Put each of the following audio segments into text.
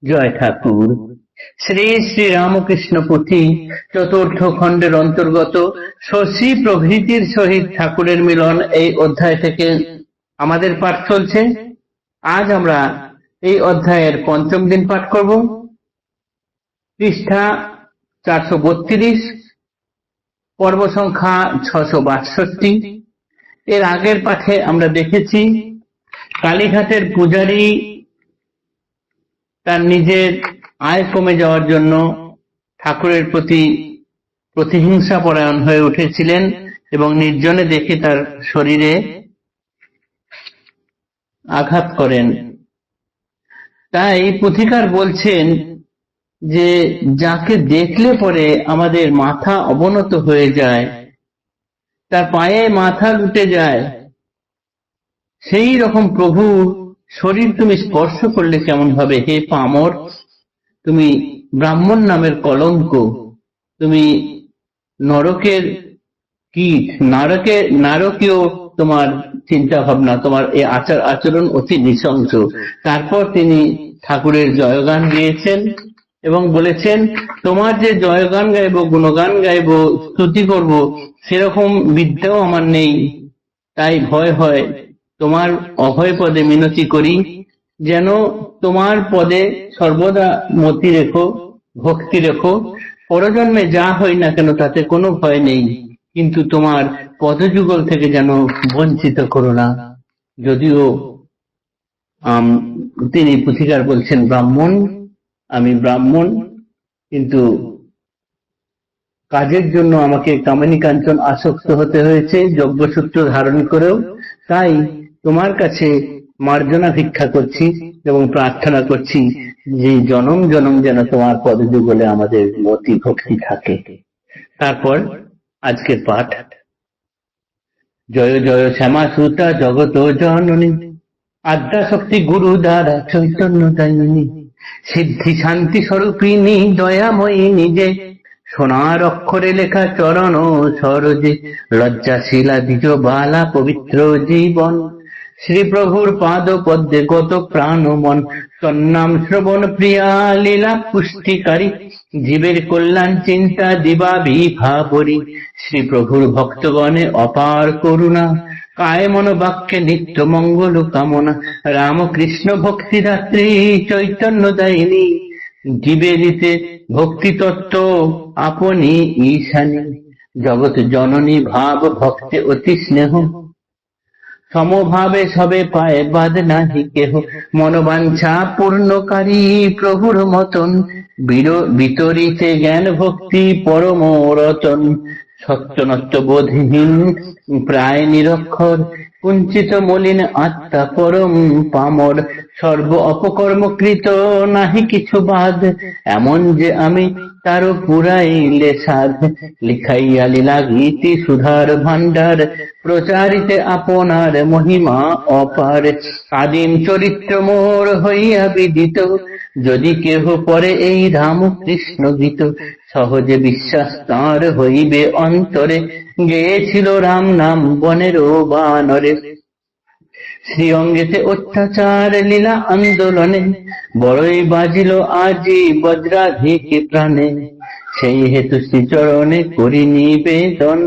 জয় ঠাকুর। শ্রী শ্রী রামকৃষ্ণ পুঁথি চতুর্থ খণ্ডের অন্তর্গত শশী প্রভৃতির সহিত ঠাকুরের মিলন এই অধ্যায় থেকে আমাদের পাঠ চলছে। আজ আমরা এই অধ্যায়ের পঞ্চম দিন পাঠ করব। পৃষ্ঠা 432, পর্ব সংখ্যা 662। এর আগের পাঠে আমরা দেখেছি কালীঘাটের পূজারী তার নিজের আয় কমে যাওয়ার জন্য ঠাকুরের প্রতি প্রতিহিংসা পরায়ণ হয়ে উঠেছিলেন এবং নির্জনে দেখে তার শরীরে আঘাত করেন। তাই পুথিকার বলছেন যে যাকে দেখলে পরে আমাদের মাথা অবনত হয়ে যায়, তার পায়ে মাথা লুটে যায়, সেই রকম প্রভু শরীর তুমি স্পর্শ করলে কেমন হবে? হে পামর, তুমি ব্রাহ্মণ নামের কলঙ্ক, তুমি নরকের কীট, নারকীয় তোমার চিন্তা ভাবনা, তোমার এই আচরণ অতি নৃশংস। তারপর তিনি ঠাকুরের জয়গান গেয়েছেন এবং বলেছেন, তোমার যে জয়গান গাইব, গুণগান গাইব, স্তুতি করব, সেরকম বিদ্যাও আমার নেই। তাই ভয় হয়, তোমার অভয় পদে মিনতি করি, যেন তোমার পদে সর্বদা মতি রেখো, ভক্তি রেখো। পরজন্মে যা হই না কেন তাতে কোনো ভয় নেই, কিন্তু তোমার পদযুগল থেকে যেন বঞ্চিত করো না। যদিও তিনি পুথিকার বলছেন ব্রাহ্মণ, আমি ব্রাহ্মণ, কিন্তু কাজের জন্য আমাকে কামিনী কাঞ্চন আসক্ত হতে হয়েছে, যজ্ঞসূত্র ধারণ করেও। তাই তোমার কাছে মার্জনা ভিক্ষা করছি এবং প্রার্থনা করছি যে জনম জনম যেন তোমার পদযুগলে আমাদের মতি ভক্তি থাকে। তারপর আজকের পাঠ। জয় জয় শ্যামা সুতা জগত জননী, আদ্যা শক্তি গুরু দ্বারা চৈতন্য দায়িনী, সিদ্ধি শান্তি স্বরূপিনী দয়াময়ী নিজে, সোনার অক্ষরে লেখা চরণ সরজে, লজ্জাশীলা দ্বিজ বালা পবিত্র জীবন, শ্রী প্রভুর পাদ পদ্মে গত প্রাণ মন, তন্নাম শ্রবণ প্রিয়া লীলা পুষ্টিকারী, জীবের কল্যাণ চিন্তা দিবা বিভাবরী, শ্রী প্রভুর ভক্তগণে অপার করুণা, কায় মন বাক্যে নিত্য মঙ্গল কামনা, রামকৃষ্ণ ভক্তিদাত্রী চৈতন্য দায়িনী, জীবে দিতে ভক্তি তত্ত্ব আপনি ঈশানী, জগৎ জননী ভাব ভক্তে অতি স্নেহ, সমভাবে সবে পায় বাদ নাহি কেহ, মনোবাঞ্ছা পূর্ণকারী প্রভুর মতন, বিতরিতে জ্ঞান ভক্তি পরম রতন, সত্যনত্ব বোধহীন প্রায় নিরক্ষর, কুঞ্চিত মলিন আত্মা পরম পামর, সর্ব অপকর্মকৃত নাহি কিছু বাদ, এমন যে আমি তারও পুরাইলে সাধ, লিখাইয়া লীলা গীতি সুধার ভান্ডার, প্রচারিতে আপনার মহিমা অপার, আদিম চরিত্র মোর হইয়া বিদিত, যদি কেহ পরে এই রামকৃষ্ণ গীত, সহজে বিশ্বাস তাঁর হইবে অন্তরে, গেয়েছিল রাম নাম বনের বানরে, শ্রীঅঙ্গেতে অত্যাচার লীলা আন্দোলনে, বড়ই বাজিল আজি বজ্রাধিক প্রাণে, সেই হেতু শ্রীচরণে করি নিবেদন,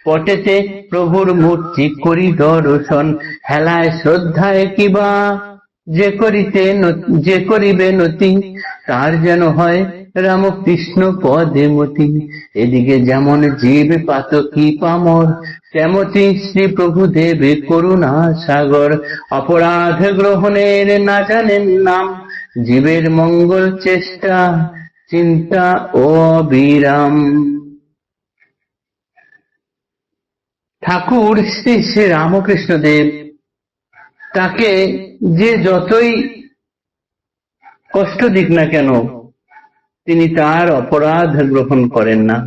পটেতে প্রভুর মূর্তি করি দর্শন, হেলায় শ্রদ্ধায় কিবা যে করিবে নতি, তার যেন হয় রামকৃষ্ণ পদে মতি, এদিকে যেমন জীব পাতকী পামর, তেমতি শ্রী প্রভু দেবে করুণা সাগর, অপরাধ গ্রহণের না জানেন নাম, জীবের মঙ্গল চেষ্টা চিন্তা ও অবিরাম। ঠাকুর শ্রী শ্রী রামকৃষ্ণ দেব, তাকে যে যতই কষ্ট দিক না কেন, তিনি তার অপরাধ গ্রহণ করেন না,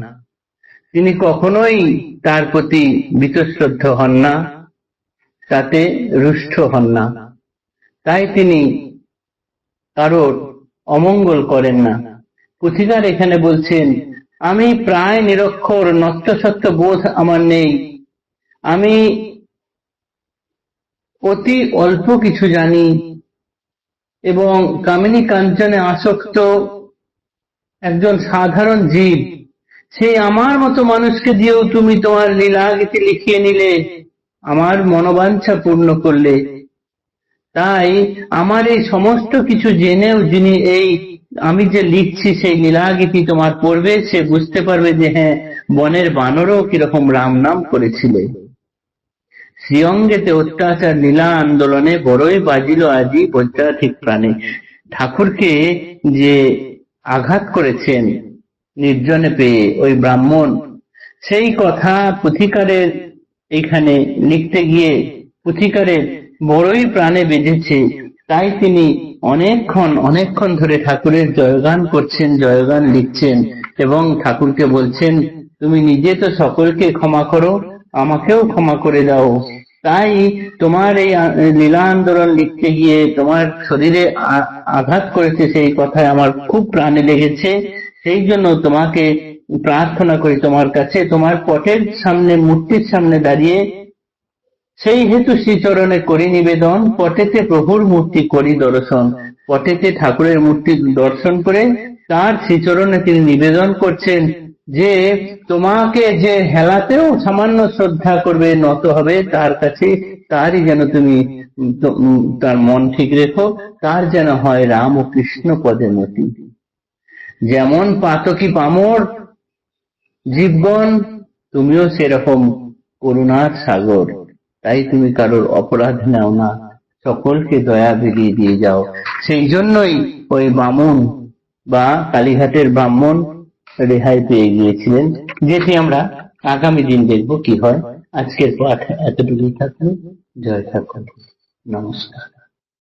তিনি কখনোই তার প্রতি বীতশ্রদ্ধ হন না, তাতে রুষ্ট হন না। তাই তিনি কারোর অমঙ্গল করেন না। পুথিকার এখানে বলছেন, আমি প্রায় নিরক্ষর, নত্যসত্য বোধ আমার নেই, আমি অতি অল্প কিছু জানি, এবং কামিনী কাঞ্চনে আসক্ত একজন সাধারণ জীব, সেই আমার মতো মানুষকে দিয়েও তুমি তোমার লীলাগীতি লিখিয়ে নিলে, আমার মনোবাঞ্ছা পূর্ণ করলে। তাই আমার এই সমস্ত কিছু জেনেও যিনি এই আমি যে লিখছি সেই লীলাগীতি তোমার পড়বে, সে বুঝতে পারবে যে হ্যাঁ, বনের বানরও কিরকম রাম নাম করেছিল। শ্রীঅঙ্গেতে অত্যাচার লীলা আন্দোলনে বড়ই বাজিল আজি বজ্রাধিক প্রাণে। ঠাকুরকে যে আঘাত করেছেন নির্জনে পেয়ে ওই ব্রাহ্মণ, সেই কথা পুথিকারের এখানে লিখতে গিয়ে পুথিকারের বড়ই প্রাণে বেঁধেছে। তাই তিনি অনেকক্ষণ ধরে ঠাকুরের জয়গান করছেন, জয়গান লিখছেন এবং ঠাকুরকে বলছেন, তুমি নিজে তো সকলকে ক্ষমা করো, আমাকেও ক্ষমা করে দাও। তাই তোমার এই লীলা আন্দোলন লিখতে গিয়ে তোমার শরীরে আঘাত করেছে, সেই কথায় আমার খুব প্রাণে লেগেছে। সেই জন্য তোমাকে প্রার্থনা করি তোমার কাছে, তোমার পটের সামনে, মূর্তির সামনে দাঁড়িয়ে সেই হেতু শ্রীচরণে করি নিবেদন, পটেতে প্রভুর মূর্তি করি দর্শন। পটেতে ঠাকুরের মূর্তি দর্শন করে তার শ্রীচরণে তিনি নিবেদন করছেন যে তোমাকে যে হেলাতেও সামান্য শ্রদ্ধা করবে, নত হবে তার কাছে, তারই যেন তুমি তার মন ঠিক রেখো, তার যেন হয় রাম ও কৃষ্ণ পদে মতি। যেমন পাতকি পামর জীবগণ, তুমিও সেরকম করুণার সাগর। তাই তুমি কারোর অপরাধ নাও না, সকলকে দয়া বিলিয়ে দিয়ে যাও। সেই জন্যই ওই বামুন বা কালীঘাটের ব্রাহ্মণ রেহাই পেয়ে গিয়েছিলেন, যেটি আমরা আগামী দিন দেখব কি হয়। আজকের পাঠ এতটুকুই থাকলো। জয় ঠাকুর, নমস্কার।